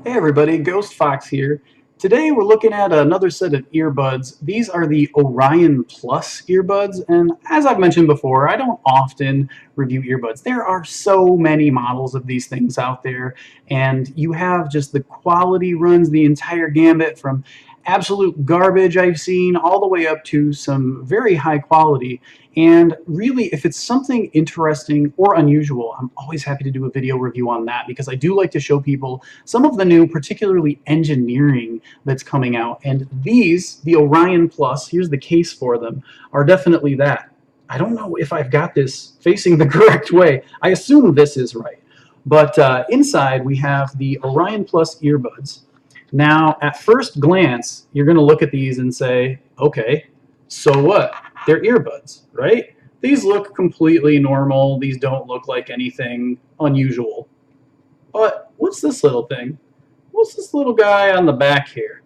Hey everybody, Ghost Fox here. Today we're looking at another set of earbuds. These are the Oryon Plus earbuds, and as I've mentioned before, I don't often review earbuds. There are so many models of these things out there, and you have just the quality runs the entire gambit from absolute garbage I've seen all the way up to some very high quality. And really, if it's something interesting or unusual, I'm always happy to do a video review on that because I do like to show people some of the new, particularly engineering that's coming out. And these, the Oryon Plus, here's the case for them, are definitely that. I don't know if I've got this facing the correct way. I assume this is right. But inside we have the Oryon Plus earbuds. Now, at first glance, you're going to look at these and say, okay, so what? They're earbuds, right? These look completely normal. These don't look like anything unusual. But what's this little thing? What's this little guy on the back here?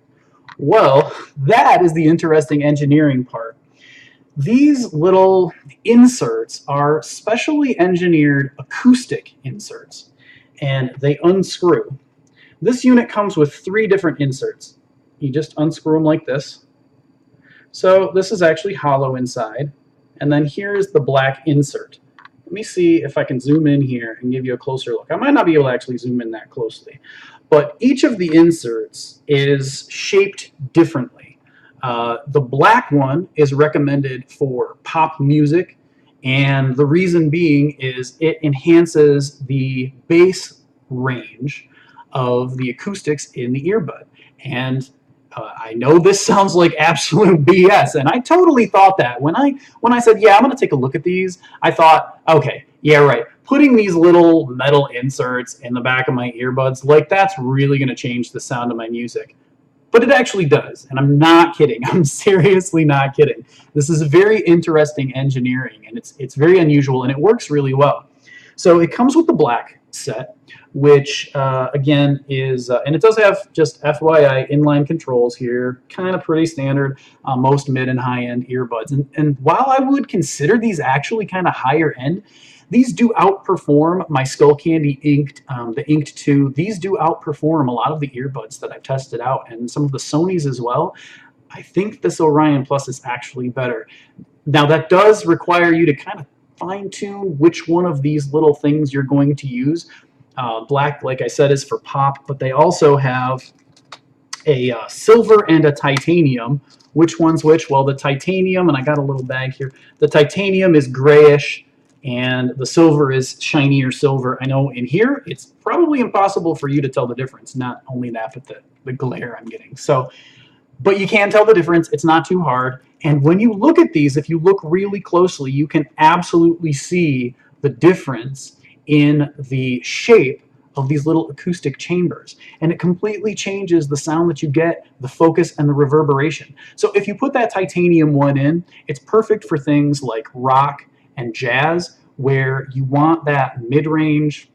Well, that is the interesting engineering part. These little inserts are specially engineered acoustic inserts, and they unscrew. This unit comes with 3 different inserts. You just unscrew them like this. So this is actually hollow inside, and then here's the black insert. Let me see if I can zoom in here and give you a closer look. I might not be able to actually zoom in that closely, but each of the inserts is shaped differently. The black one is recommended for pop music, and the reason being is it enhances the bass range of the acoustics in the earbud. And I know this sounds like absolute BS, and I totally thought that. When I said, yeah, I'm going to take a look at these, I thought, okay, yeah, right. Putting these little metal inserts in the back of my earbuds, like that's really going to change the sound of my music. But it actually does, and I'm not kidding. I'm seriously not kidding. This is very interesting engineering, and it's very unusual, and it works really well. So it comes with the black set, which again is, and it does have, just FYI, inline controls here, kind of pretty standard on most mid and high-end earbuds. And while I would consider these actually kind of higher end, these do outperform my Skullcandy Inked, the Inked 2. These do outperform a lot of the earbuds that I've tested out, and some of the Sonys as well. I think this Oryon Plus is actually better. Now that does require you to kind of fine-tune which one of these little things you're going to use. Black, like I said, is for pop, but they also have a silver and a titanium. Which one's which? Well, the titanium, and I got a little bag here, the titanium is grayish, and the silver is shinier silver. I know in here, it's probably impossible for you to tell the difference, not only that, but the glare I'm getting. So, but you can tell the difference. It's not too hard. And when you look at these, if you look really closely, you can absolutely see the difference in the shape of these little acoustic chambers. And it completely changes the sound that you get, the focus, and the reverberation. So if you put that titanium one in, it's perfect for things like rock and jazz, where you want that mid-range,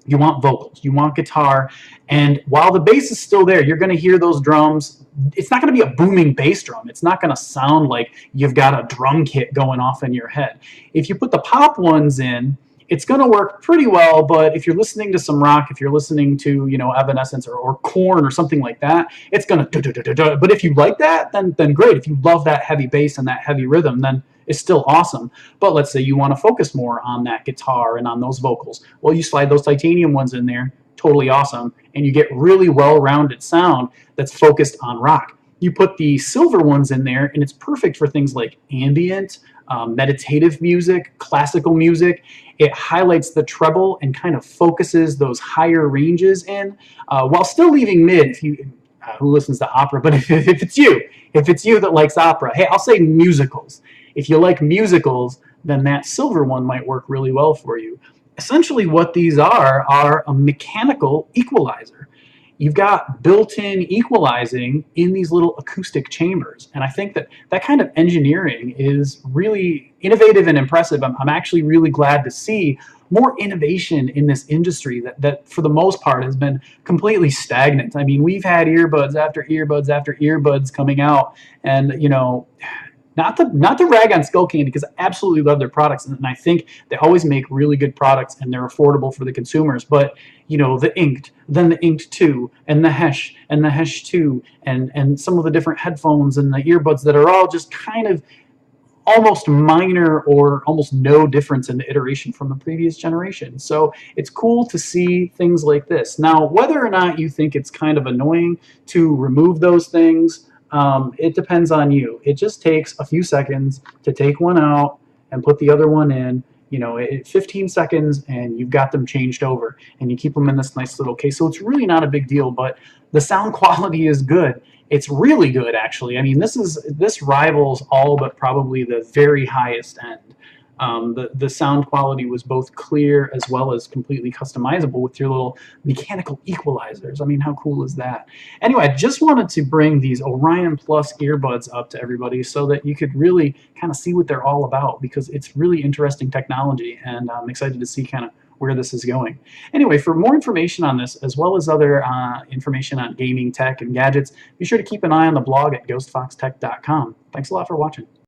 you want vocals, you want guitar, and while the bass is still there, you're going to hear those drums. It's not going to be a booming bass drum. It's not going to sound like you've got a drum kit going off in your head. If you put the pop ones in, it's going to work pretty well, but if you're listening to some rock, if you're listening to, you know, Evanescence or Korn or something like that, it's going to but if you like that, then great. If you love that heavy bass and that heavy rhythm, then it's still awesome. But let's say you want to focus more on that guitar and on those vocals. Well, you slide those titanium ones in there, totally awesome, and you get really well-rounded sound that's focused on rock. You put the silver ones in there, and it's perfect for things like ambient, meditative music, classical music. It highlights the treble and kind of focuses those higher ranges in, while still leaving mid. If you who listens to opera, but if it's you that likes opera, hey, I'll say musicals. If you like musicals, then that silver one might work really well for you. Essentially what these are a mechanical equalizer. You've got built-in equalizing in these little acoustic chambers. And I think that kind of engineering is really innovative and impressive. I'm actually really glad to see more innovation in this industry that for the most part has been completely stagnant. I mean, we've had earbuds after earbuds after earbuds coming out, and you know, Not to rag on Skull Candy, because I absolutely love their products, and I think they always make really good products and they're affordable for the consumers. But you know, the Inked, then the Inked 2, and the Hesh, and the Hesh 2, and some of the different headphones and the earbuds that are all just kind of almost minor or almost no difference in the iteration from the previous generation. So it's cool to see things like this. Now, whether or not you think it's kind of annoying to remove those things, it depends on you. It just takes a few seconds to take one out and put the other one in. You know, 15 seconds and you've got them changed over, and you keep them in this nice little case. So it's really not a big deal, but the sound quality is good. It's really good, actually. I mean, this rivals all but probably the very highest end. The sound quality was both clear as well as completely customizable with your little mechanical equalizers. I mean, how cool is that? Anyway, I just wanted to bring these Orion Plus earbuds up to everybody so that you could really kind of see what they're all about, because it's really interesting technology, and I'm excited to see kind of where this is going. Anyway, for more information on this, as well as other information on gaming, tech, and gadgets, be sure to keep an eye on the blog at ghostfoxtech.com. Thanks a lot for watching.